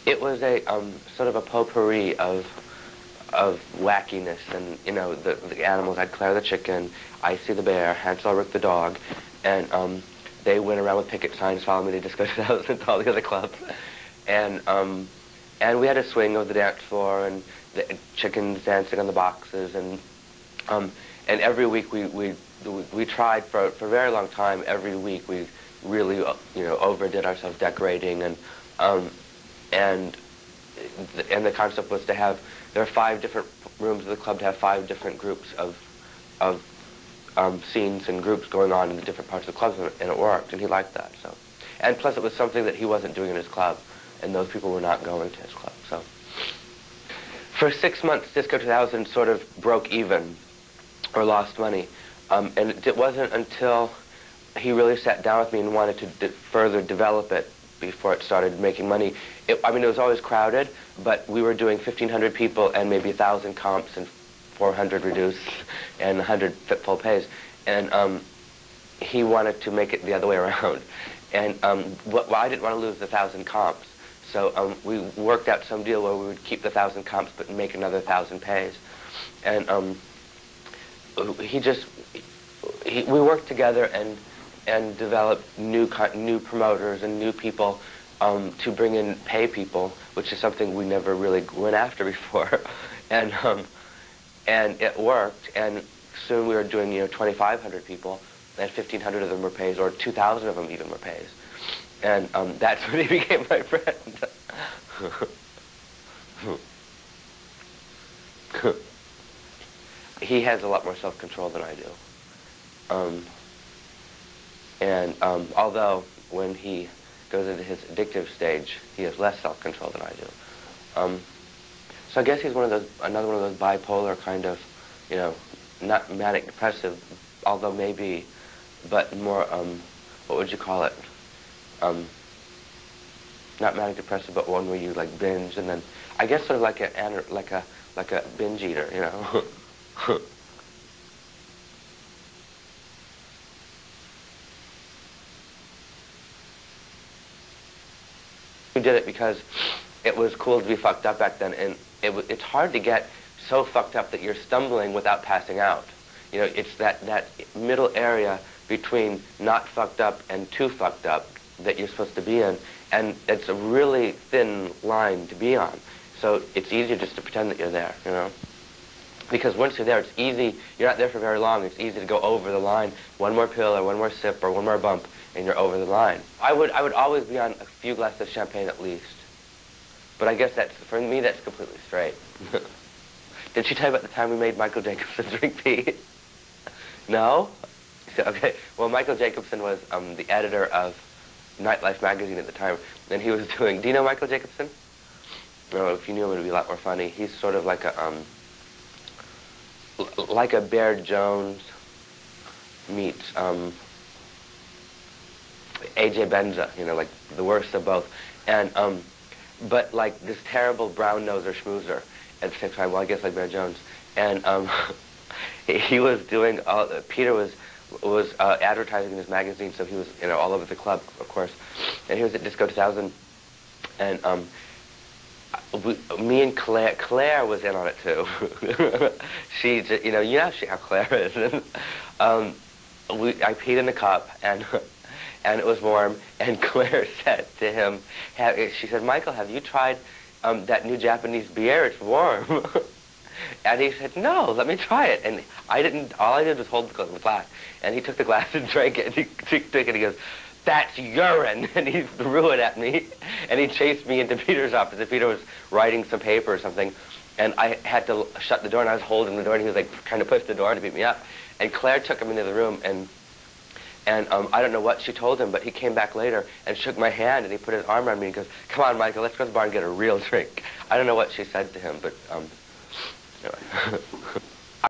It was a sort of a potpourri of wackiness, and you know, the animals. I'd Claire the chicken, Icy the bear, Hansel Rick the dog, and they went around with picket signs following me to Disco 2000 to all the other clubs, and we had a swing of the dance floor and the chickens dancing on the boxes, and every week we tried for a very long time. Every week we really overdid ourselves decorating, and the concept was to have, there are 5 different rooms of the club, to have 5 different groups of scenes and groups going on in the different parts of the club, and it worked, and he liked that. So, and plus it was something that he wasn't doing in his club, and those people were not going to his club. So, for 6 months, Disco 2000 sort of broke even, or lost money, and it wasn't until he really sat down with me and wanted to further develop it before it started making money. I mean, it was always crowded, but we were doing 1,500 people and maybe 1,000 comps and 400 reduced and 100 full pays. And he wanted to make it the other way around. And well, I didn't want to lose the 1,000 comps. So we worked out some deal where we would keep the 1,000 comps but make another 1,000 pays. And we worked together and developed new promoters and new people to bring in pay people, which is something we never really went after before, and it worked. And soon we were doing 2,500 people, and 1,500 of them were pays, or 2,000 of them even were pays, and that's when he became my friend. He has a lot more self-control than I do. Although when he goes into his addictive stage, he has less self-control than I do. So I guess he's another one of those bipolar kind of, not manic depressive, although maybe, but more, what would you call it? Not manic depressive, but one where you like binge, and then I guess sort of like a binge eater, We did it because it was cool to be fucked up back then, and it's hard to get so fucked up that you're stumbling without passing out. It's that middle area between not fucked up and too fucked up that you're supposed to be in, and it's a really thin line to be on. So it's easier just to pretend that you're there, Because once you're there, it's easy. You're not there for very long. It's easy to go over the line. One more pill, or one more sip, or one more bump, and you're over the line. I would always be on a few glasses of champagne at least. But I guess for me, that's completely straight. Did she tell you about the time we made Michael Jacobson drink pee? No? Okay. Well, Michael Jacobson was the editor of Nightlife magazine at the time, and he was doing. Do you know Michael Jacobson? No. If you knew him, it would be a lot more funny. He's sort of like a Bear Jones meets A.J. Benza, like the worst of both, and but like this terrible brown noser schmoozer at the same time. Well, I guess like Bear Jones, and he was doing Peter was advertising in his magazine, so he was all over the club, of course, and he was at Disco 2000, and me and Claire was in on it too. She, how Claire is. I peed in the cup, and it was warm, and Claire said to him, she said, "Michael, have you tried that new Japanese beer? It's warm." And he said, "No, let me try it." And all I did was hold the glass, and he took the glass and drank it, and he took it, and he goes, "That's urine," and he threw it at me, and he chased me into Peter's office, and Peter was writing some paper or something, and I had to shut the door, and I was holding the door, and he was like trying to push the door to beat me up, and Claire took him into the room, and I don't know what she told him, but he came back later and shook my hand, and he put his arm around me and goes, "Come on, Michael, let's go to the bar and get a real drink." I don't know what she said to him, but anyway.